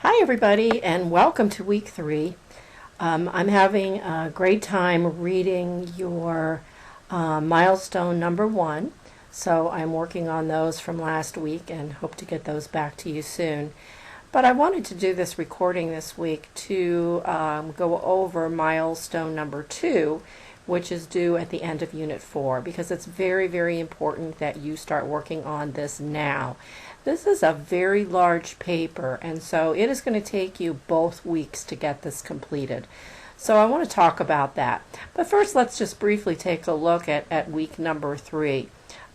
Hi everybody, and welcome to week 3. I'm having a great time reading your milestone number 1. So I'm working on those from last week and hope to get those back to you soon. But I wanted to do this recording this week to go over milestone number 2, which is due at the end of Unit 4, because it's very, very important that you start working on this now. This is a very large paper, and so it is going to take you both weeks to get this completed. So I want to talk about that. But first, let's just briefly take a look at week number 3,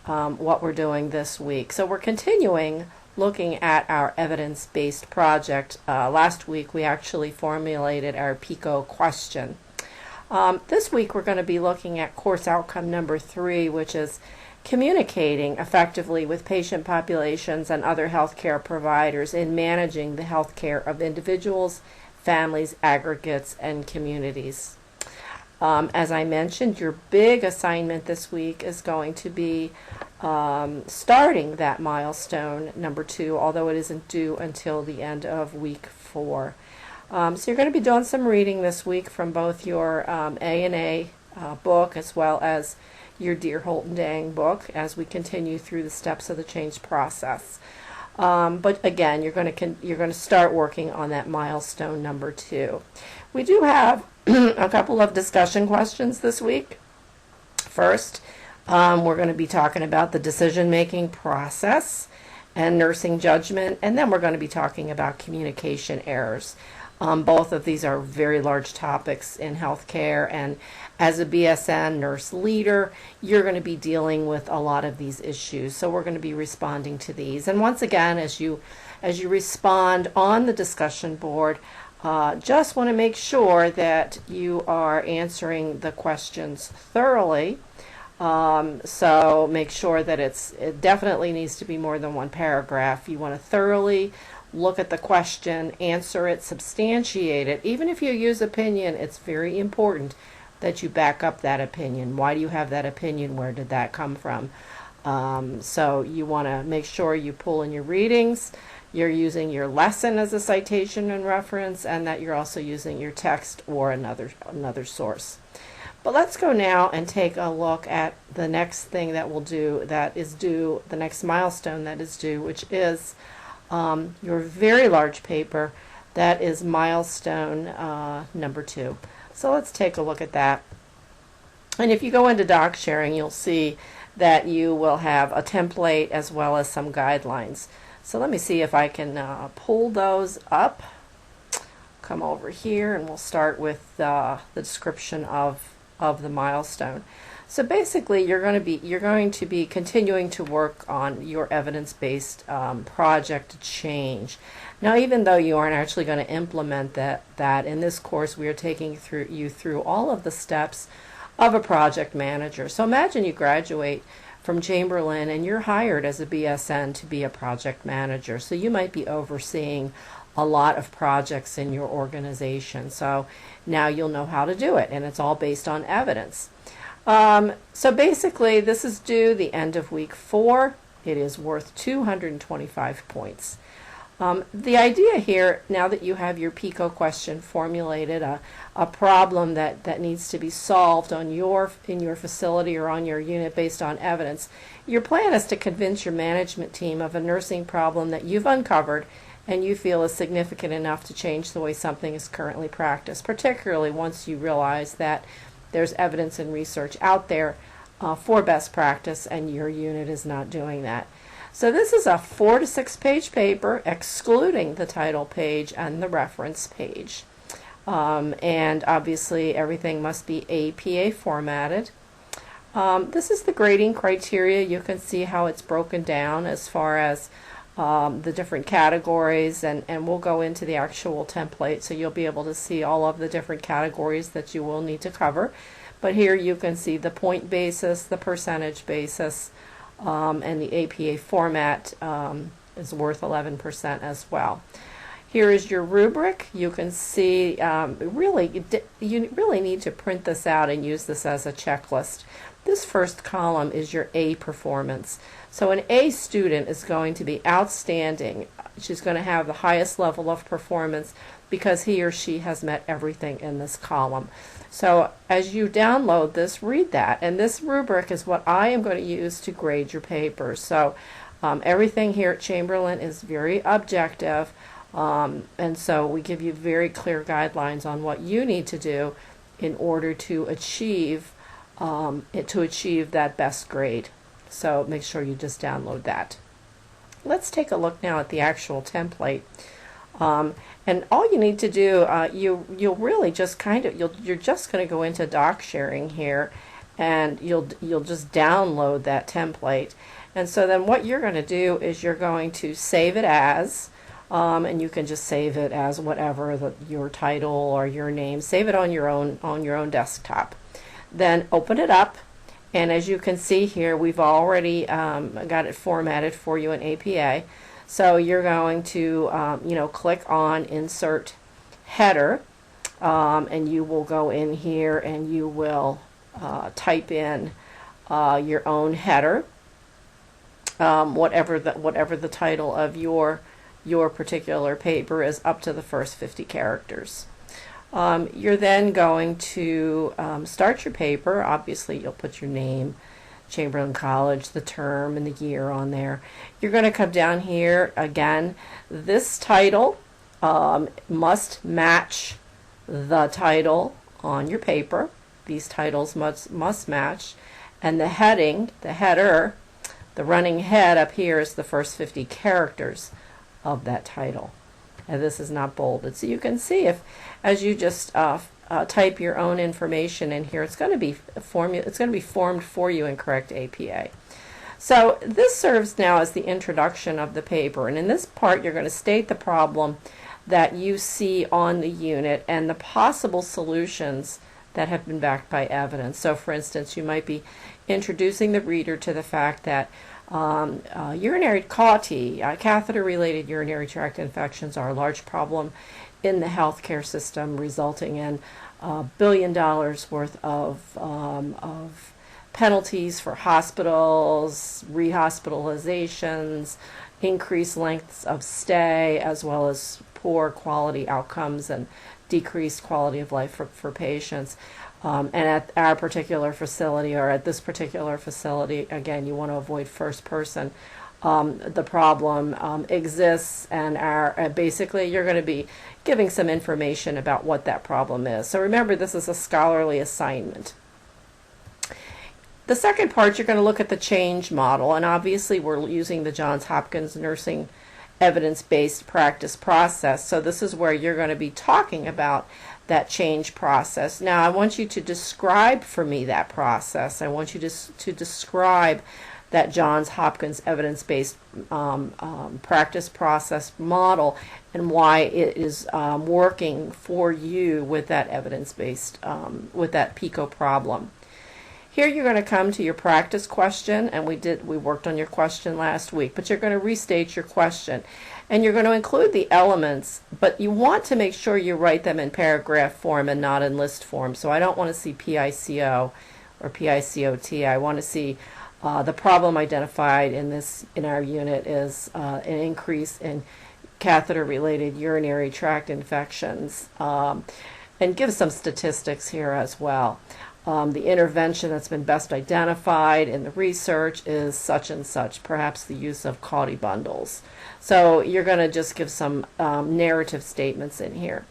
what we're doing this week. So we're continuing looking at our evidence-based project. Last week, we actually formulated our PICO question. This week, we're going to be looking at course outcome number 3, which is communicating effectively with patient populations and other healthcare providers in managing the healthcare of individuals, families, aggregates, and communities. As I mentioned, your big assignment this week is going to be starting that milestone number 2, although it isn't due until the end of week 4. So you're going to be doing some reading this week from both your A&A book as well as your Dear Holt and Dang book as we continue through the steps of the change process. But again, you're going to start working on that milestone number 2. We do have a couple of discussion questions this week. First, we're going to be talking about the decision-making process and nursing judgment, and then we're going to be talking about communication errors. Both of these are very large topics in healthcare, and as a BSN nurse leader, you're going to be dealing with a lot of these issues. So we're going to be responding to these. And once again, as you respond on the discussion board, just want to make sure that you are answering the questions thoroughly. So make sure that it definitely needs to be more than one paragraph. You want to thoroughly look at the question, answer it, substantiate it. Even if you use opinion, it's very important that you back up that opinion. Why do you have that opinion? Where did that come from? So you want to make sure you pull in your readings, you're using your lesson as a citation and reference, and that you're also using your text or another source. But let's go now and take a look at the next thing that we'll do, that is due, the next milestone that is due, which is your very large paper, that is milestone number 2. So let's take a look at that. And if you go into doc sharing, you'll see that you will have a template as well as some guidelines. So let me see if I can pull those up. Come over here and we'll start with the description of the milestone. So basically, you're going to be continuing to work on your evidence-based project change. Now, even though you aren't actually going to implement that in this course, we are taking you through all of the steps of a project manager. So imagine you graduate from Chamberlain and you're hired as a BSN to be a project manager. So you might be overseeing a lot of projects in your organization. So now you'll know how to do it, and it's all based on evidence. So basically, this is due the end of week 4. It is worth 225 points. The idea here, now that you have your PICO question formulated, a problem that needs to be solved in your facility or on your unit based on evidence, your plan is to convince your management team of a nursing problem that you've uncovered and you feel is significant enough to change the way something is currently practiced, particularly once you realize that there's evidence and research out there for best practice and your unit is not doing that. So this is a 4 to 6 page paper, excluding the title page and the reference page. And obviously everything must be APA formatted. This is the grading criteria. You can see how it's broken down as far as the different categories, and we'll go into the actual template so you'll be able to see all of the different categories that you will need to cover. But here you can see the point basis, the percentage basis, and the APA format is worth 11% as well. Here is your rubric. You can see, you really need to print this out and use this as a checklist. This first column is your A performance. So an A student is going to be outstanding. She's going to have the highest level of performance because he or she has met everything in this column. So as you download this, read that. And this rubric is what I am going to use to grade your paper. So everything here at Chamberlain is very objective. And so we give you very clear guidelines on what you need to do in order to achieve that best grade. So make sure you just download that. Let's take a look now at the actual template. And all you need to do, you'll really just you're just going to go into doc sharing here, and you'll just download that template. And so then what you're going to do is you're going to save it as, and you can just save it as whatever your title or your name. Save it on your own desktop. Then open it up, and as you can see here, we've already got it formatted for you in APA. So you're going to click on Insert Header, and you will go in here and you will type in your own header, whatever the title of your particular paper is, up to the first 50 characters. You're then going to start your paper. Obviously, you'll put your name, Chamberlain College, the term, and the year on there. You're going to come down here again. This title must match the title on your paper. These titles must match. And the heading, the header, the running head up here is the first 50 characters of that title. And this is not bolded. So you can see as you just type your own information in here, it's going to be formed for you in correct APA. So this serves now as the introduction of the paper, and in this part you're going to state the problem that you see on the unit and the possible solutions that have been backed by evidence. So for instance, you might be introducing the reader to the fact that urinary CAUTI, catheter-related urinary tract infections, are a large problem in the healthcare system, resulting in $1 billion worth of penalties for hospitals, rehospitalizations, increased lengths of stay, as well as poor quality outcomes and decreased quality of life for patients. And at our particular facility, or at this particular facility, again, you want to avoid first person. The problem exists, and basically you're going to be giving some information about what that problem is. So remember, this is a scholarly assignment. The second part, you're going to look at the change model, and obviously we're using the Johns Hopkins Nursing Evidence-Based Practice Process. So this is where you're going to be talking about that change process. Now I want you to describe for me that process. I want you to describe that Johns Hopkins evidence-based practice process model and why it is working for you with that evidence-based, with that PICO problem. Here you're going to come to your practice question, and we worked on your question last week, but you're going to restate your question. And you're going to include the elements, but you want to make sure you write them in paragraph form and not in list form. So I don't want to see PICO or PICOT. I want to see the problem identified in our unit is an increase in catheter-related urinary tract infections, and give some statistics here as well. The intervention that's been best identified in the research is such and such, perhaps the use of CAUTI bundles. So you're going to just give some narrative statements in here.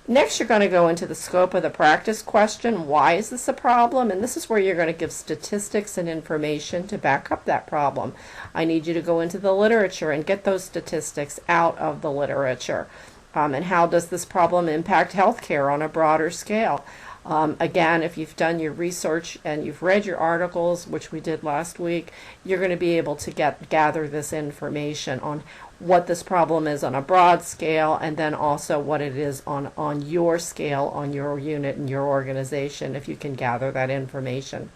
Next, you're going to go into the scope of the practice question. Why is this a problem? And this is where you're going to give statistics and information to back up that problem. I need you to go into the literature and get those statistics out of the literature. And how does this problem impact healthcare on a broader scale? Again, if you've done your research and you've read your articles, which we did last week, you're going to be able to gather this information on what this problem is on a broad scale, and then also what it is on your scale, on your unit and your organization, if you can gather that information.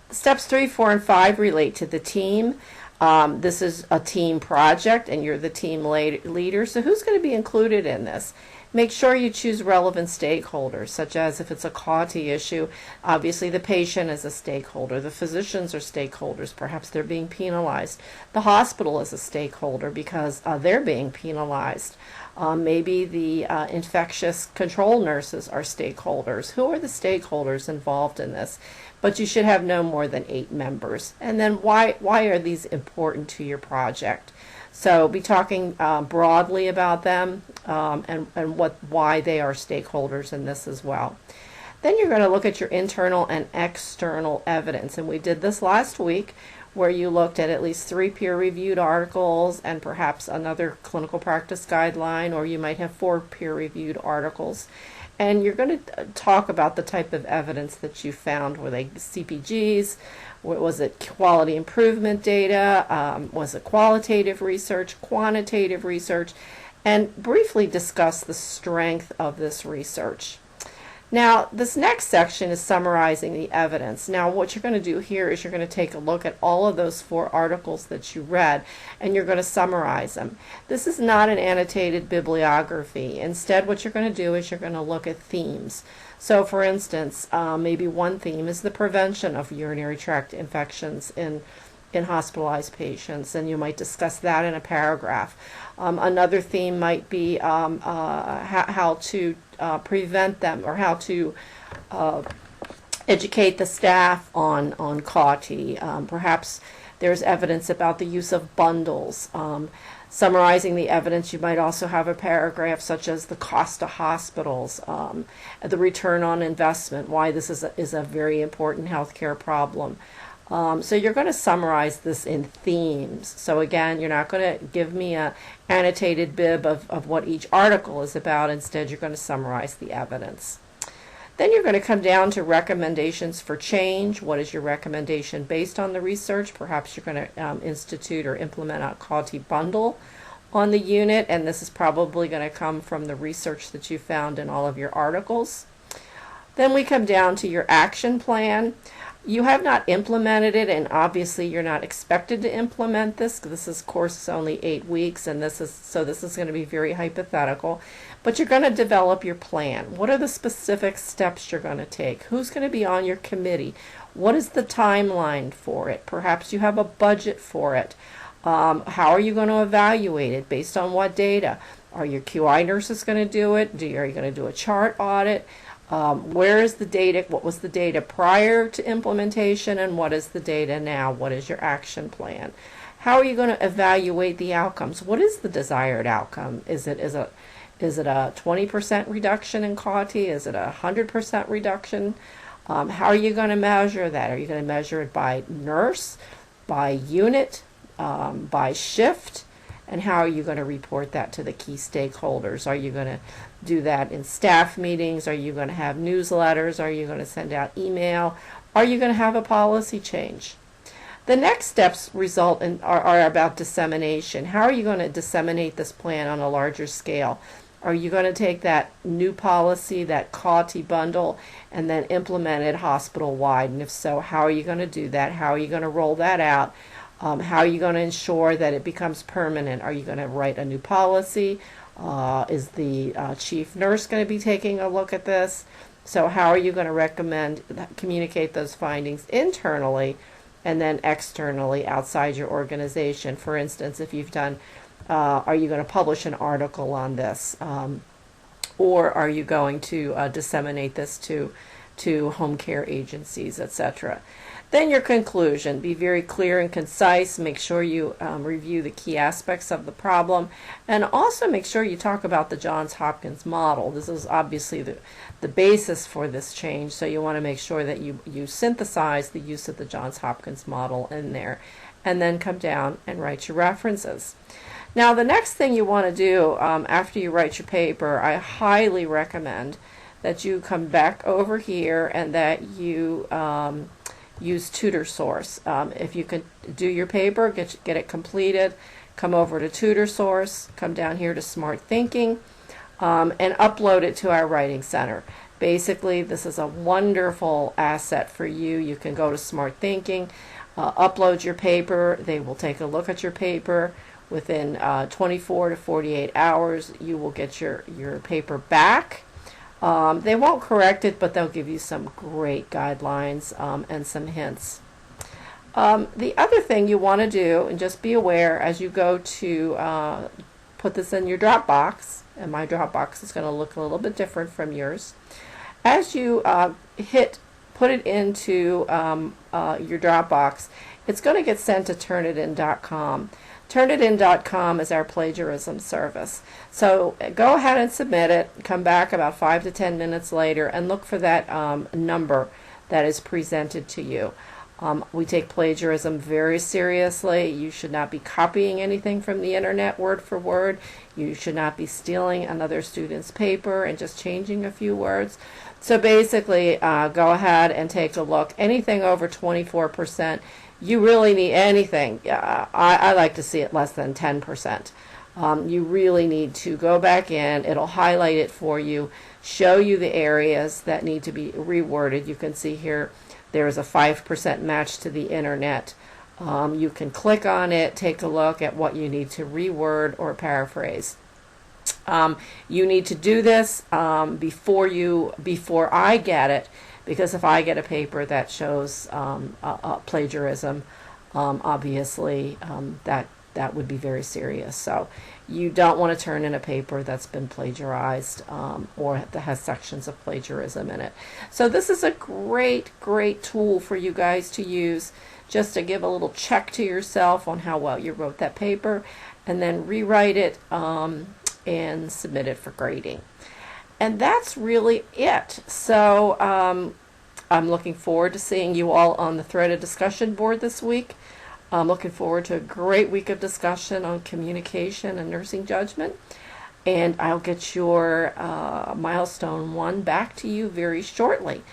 Steps 3, 4, and 5 relate to the team. This is a team project and you're the team leader, so who's going to be included in this? Make sure you choose relevant stakeholders, such as if it's a quality issue, obviously the patient is a stakeholder, the physicians are stakeholders, perhaps they're being penalized. The hospital is a stakeholder because they're being penalized. Maybe the infectious control nurses are stakeholders. Who are the stakeholders involved in this? But you should have no more than 8 members. And then why are these important to your project? So be talking broadly about them and why they are stakeholders in this as well. Then you're going to look at your internal and external evidence. And we did this last week where you looked at least 3 peer-reviewed articles and perhaps another clinical practice guideline, or you might have 4 peer-reviewed articles. And you're going to talk about the type of evidence that you found. Were they CPGs? Was it quality improvement data? Was it qualitative research, quantitative research? And briefly discuss the strength of this research. Now, this next section is summarizing the evidence. Now, what you're going to do here is you're going to take a look at all of those 4 articles that you read, and you're going to summarize them. This is not an annotated bibliography. Instead, what you're going to do is you're going to look at themes. So, for instance, maybe one theme is the prevention of urinary tract infections in hospitalized patients, and you might discuss that in a paragraph. Another theme might be how to prevent them, or how to educate the staff on CAUTI. Perhaps there's evidence about the use of bundles. Summarizing the evidence, you might also have a paragraph such as the cost to hospitals, the return on investment, why this is a very important healthcare problem. So you're going to summarize this in themes. So again, you're not going to give me an annotated bib of what each article is about. Instead, you're going to summarize the evidence. Then you're going to come down to recommendations for change. What is your recommendation based on the research? Perhaps you're going to institute or implement a CAUTI bundle on the unit, and this is probably going to come from the research that you found in all of your articles. Then we come down to your action plan. You have not implemented it, and obviously you're not expected to implement this. This course is only 8 weeks, and this is going to be very hypothetical. But you're going to develop your plan. What are the specific steps you're going to take? Who's going to be on your committee? What is the timeline for it? Perhaps you have a budget for it. How are you going to evaluate it? Based on what data? Are your QI nurses going to do it? Are you going to do a chart audit? Where is the data? What was the data prior to implementation, and what is the data now? What is your action plan? How are you going to evaluate the outcomes? What is the desired outcome? Is it a 20% reduction in CAUTI? Is it a 100% reduction? How are you going to measure that? Are you going to measure it by nurse, by unit, by shift? And how are you going to report that to the key stakeholders? Are you going to do that in staff meetings? Are you going to have newsletters? Are you going to send out email? Are you going to have a policy change? The next steps are about dissemination. How are you going to disseminate this plan on a larger scale? Are you going to take that new policy, that CAUTI bundle, and then implement it hospital-wide? And if so, how are you going to do that? How are you going to roll that out? How are you going to ensure that it becomes permanent? Are you going to write a new policy? Is the chief nurse going to be taking a look at this? So how are you going to communicate those findings internally and then externally outside your organization? For instance, if you've done, are you going to publish an article on this? Or are you going to disseminate this to home care agencies, etc.? Then your conclusion. Be very clear and concise. Make sure you review the key aspects of the problem, and also make sure you talk about the Johns Hopkins model. This is obviously the basis for this change, so you want to make sure that you synthesize the use of the Johns Hopkins model in there, and then come down and write your references. Now, the next thing you want to do after you write your paper, I highly recommend that you come back over here and that you use tutor source. If you can do your paper, get it completed, come over to tutor source, come down here to Smart Thinking, and upload it to our Writing Center. Basically, this is a wonderful asset for you. You can go to Smart Thinking. upload your paper. They will take a look at your paper. Within 24 to 48 hours, you will get your paper back. They won't correct it, but they'll give you some great guidelines and some hints. The other thing you want to do, and just be aware as you go to put this in your Dropbox, and my Dropbox is going to look a little bit different from yours. As you put it into your Dropbox, it's going to get sent to Turnitin.com. Turnitin.com is our plagiarism service. So go ahead and submit it. Come back about 5 to 10 minutes later and look for that number that is presented to you. We take plagiarism very seriously. You should not be copying anything from the internet word for word. You should not be stealing another student's paper and just changing a few words. So basically, go ahead and take a look. Anything over 24%, you really need anything. I like to see it less than 10%. You really need to go back in. It'll highlight it for you, show you the areas that need to be reworded. You can see here there is a 5% match to the internet. You can click on it, take a look at what you need to reword or paraphrase. You need to do this before I get it, because if I get a paper that shows plagiarism, obviously that would be very serious. So you don't want to turn in a paper that's been plagiarized or that has sections of plagiarism in it. So this is a great tool for you guys to use, just to give a little check to yourself on how well you wrote that paper, and then rewrite it and submit it for grading. And that's really it. So I'm looking forward to seeing you all on the threaded discussion board this week. I'm looking forward to a great week of discussion on communication and nursing judgment. And I'll get your Milestone 1 back to you very shortly.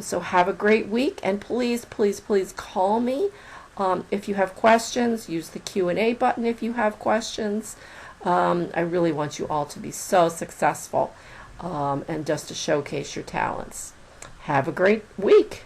So have a great week, and please call me if you have questions. Use the Q&A button if you have questions. I really want you all to be so successful and just to showcase your talents. Have a great week.